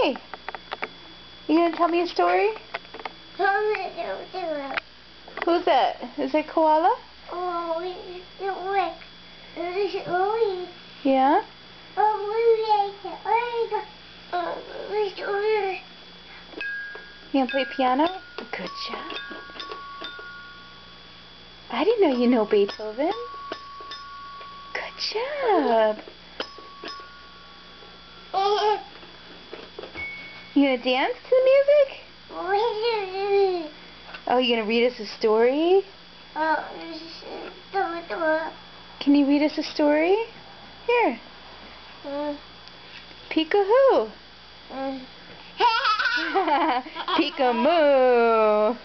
Hey, you gonna tell me a story? Who's that? Is it Koala? Yeah? You gonna play piano? Good job. I didn't know you know Beethoven. Good job. You gonna dance to the music? Oh, you gonna read us a story? Can you read us a story? Here. Peek-a-hoo. Peek-a-moo.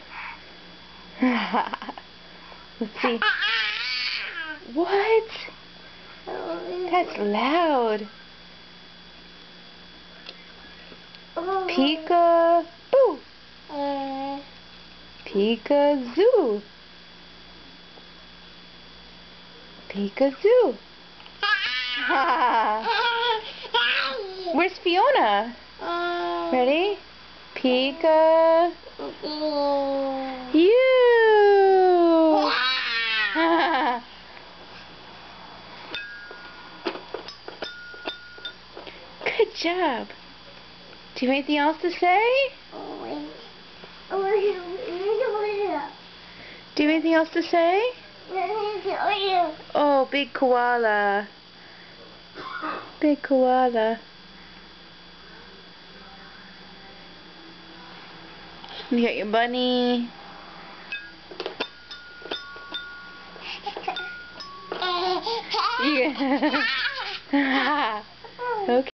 Let's see. What? That's loud. Peek-a-boo. Peek-a-zoo. Peek-a-zoo. Where's Fiona? Ready? Pika. You. Good job. Do you have anything else to say? Do you have anything else to say? Oh, big koala. Big koala. You got your bunny. Yeah. Okay.